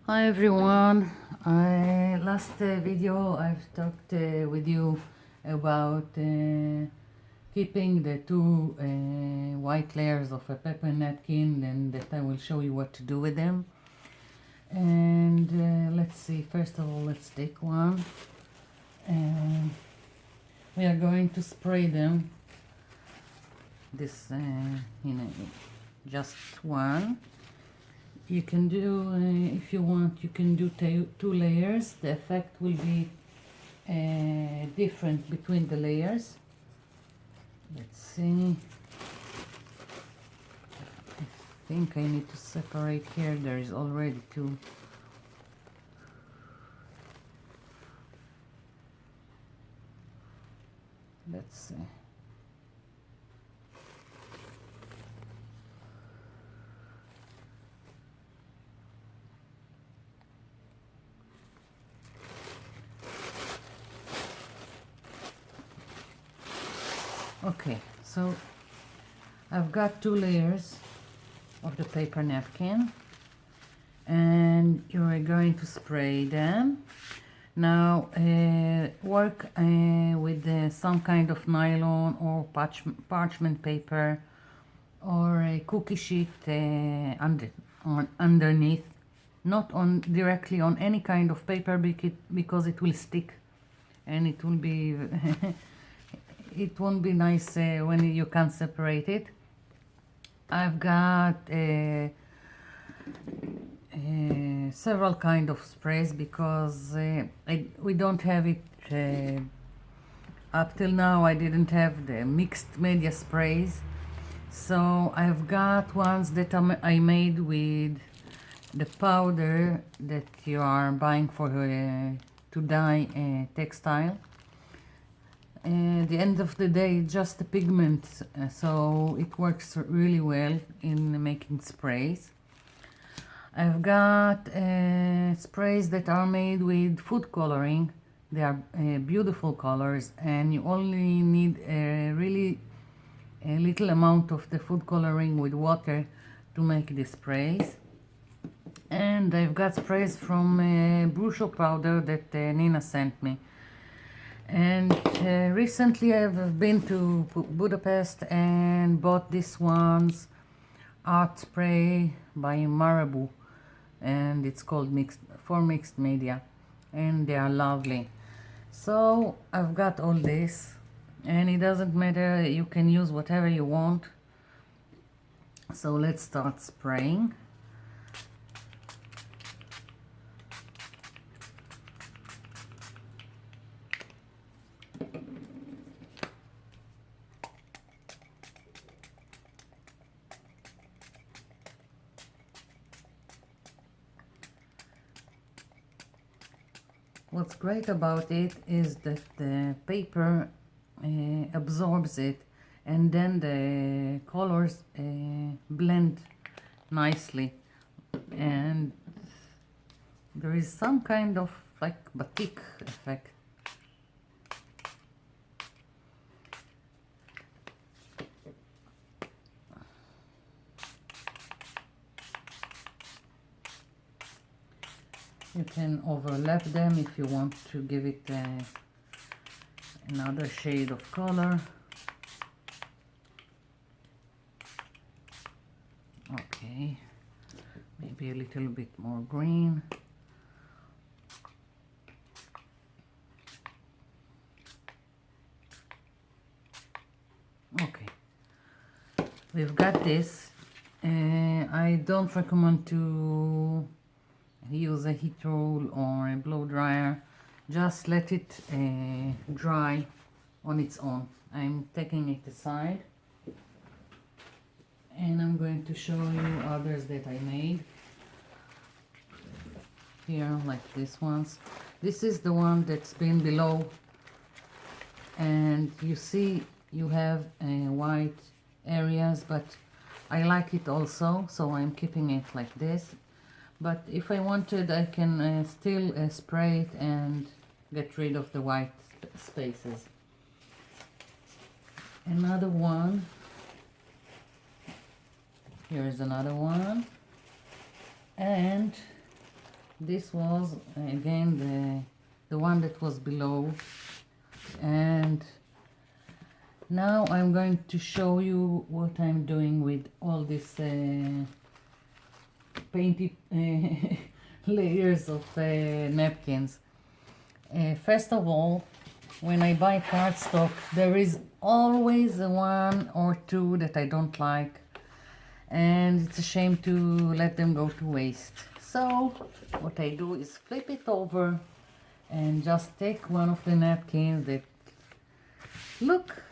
Hi everyone. Last video I've talked with you about keeping the two white layers of a paper napkin, and that I will show you what to do with them. And let's see, first of all let's take one, and we are going to spray them this just one. You can do, if you want, you can do two layers. The effect will be different between the layers. Let's see. I think I need to separate here. There is already two. Let's see. Okay, so I've got two layers of the paper napkin, and you are going to spray them. Now work with some kind of nylon or parchment paper or a cookie sheet underneath, not on directly on any kind of paper because it will stick and it will be it won't be nice when you can't separate it. I've got several kind of sprays because we don't have it up till now. I didn't have the mixed media sprays, so I've got ones that I made with the powder that you are buying for to dye textile. At the end of the day, it's just a pigment, so it works really well in making sprays. I've got sprays that are made with food coloring. They are beautiful colors, and you only need really a little amount of the food coloring with water to make the sprays. And I've got sprays from Brucial powder that Nina sent me. And recently I've been to Budapest and bought this one's art spray by Marabou, and it's called mixed media, and they are lovely. So I've got all this, and it doesn't matter, you can use whatever you want. So let's start spraying. What's great about it is that the paper absorbs it, and then the colors blend nicely, and there is some kind of like batik effect. You can overlap them if you want to give it another shade of color. Okay, maybe a little bit more green. Okay, we've got this. I don't recommend to use a heat roll or a blow dryer. Just let it dry on its own. I'm taking it aside, and I'm going to show you others that I made here, like these ones. This is the one that's been below, and you see you have white areas, but I like it also, so I'm keeping it like this. But if I wanted, I can still spray it and get rid of the white spaces. Another one. Here is another one. And this was again the one that was below, and now I'm going to show you what I'm doing with all these painted layers of napkins. First of all, when I buy cardstock, there is always one or two that I don't like, and it's a shame to let them go to waste. So what I do is flip it over and just take one of the napkins that look,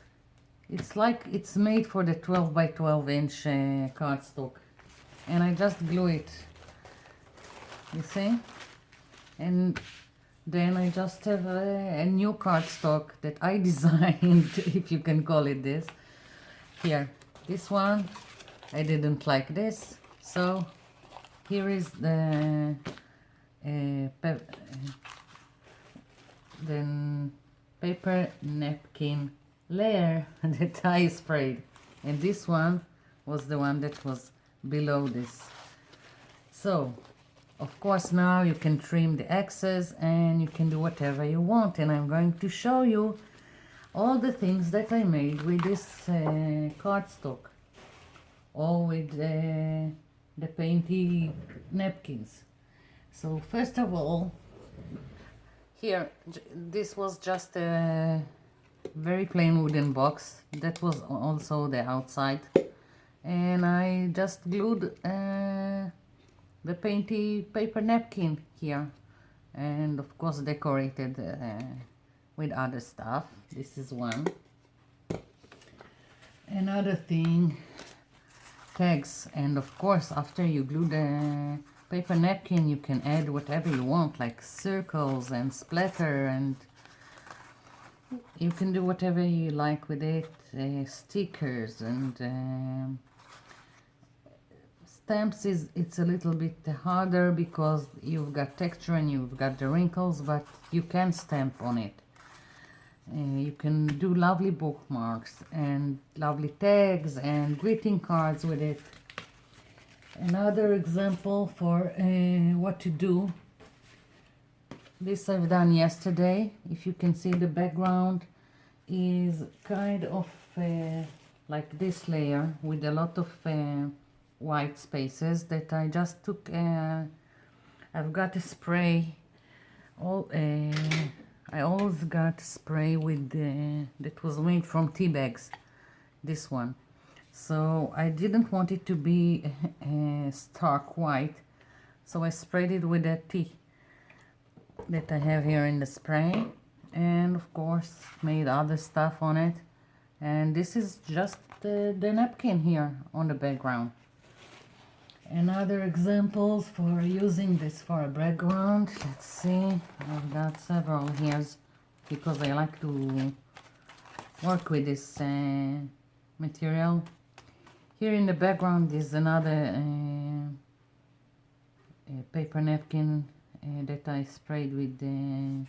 it's like it's made for the 12 by 12 inch cardstock, and I just glue it, you see, and then I just have a new cardstock that I designed, if you can call it this. Here, this one, I didn't like this, so here is the paper napkin layer that I sprayed, and this one was the one that was below this. So of course now you can trim the excess and you can do whatever you want, and I'm going to show you all the things that I made with this cardstock, or with the painted napkins. So first of all, here, this was just a very plain wooden box that was also the outside, and I just glued the painted paper napkin here, and of course decorated with other stuff. This is one. Another thing, tags, and of course after you glue the paper napkin you can add whatever you want, like circles and splatter, and you can do whatever you like with it, stickers and stamps. It's a little bit harder because you've got texture and you've got the wrinkles, but you can stamp on it. You can do lovely bookmarks and lovely tags and greeting cards with it. Another example for what to do, this I've done yesterday. If you can see, the background is kind of like this layer with a lot of white spaces that I just took. I've got a spray. I always got spray with that was made from tea bags. This one. So I didn't want it to be stark white, so I sprayed it with that tea that I have here in the spray, and of course made other stuff on it. And this is just the napkin here on the background. Another examples for using this for a background, let's see, I've got several here because I like to work with this material. Here in the background is another paper napkin that I sprayed with the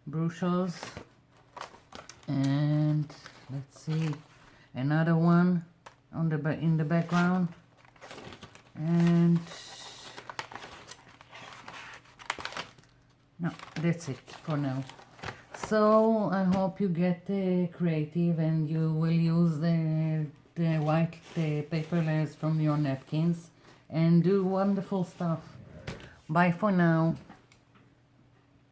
brochures, and let's see, another one on in the background, and no, that's it for now. So I hope you get creative and you will use the white paper layers from your napkins and do wonderful stuff. Bye for now.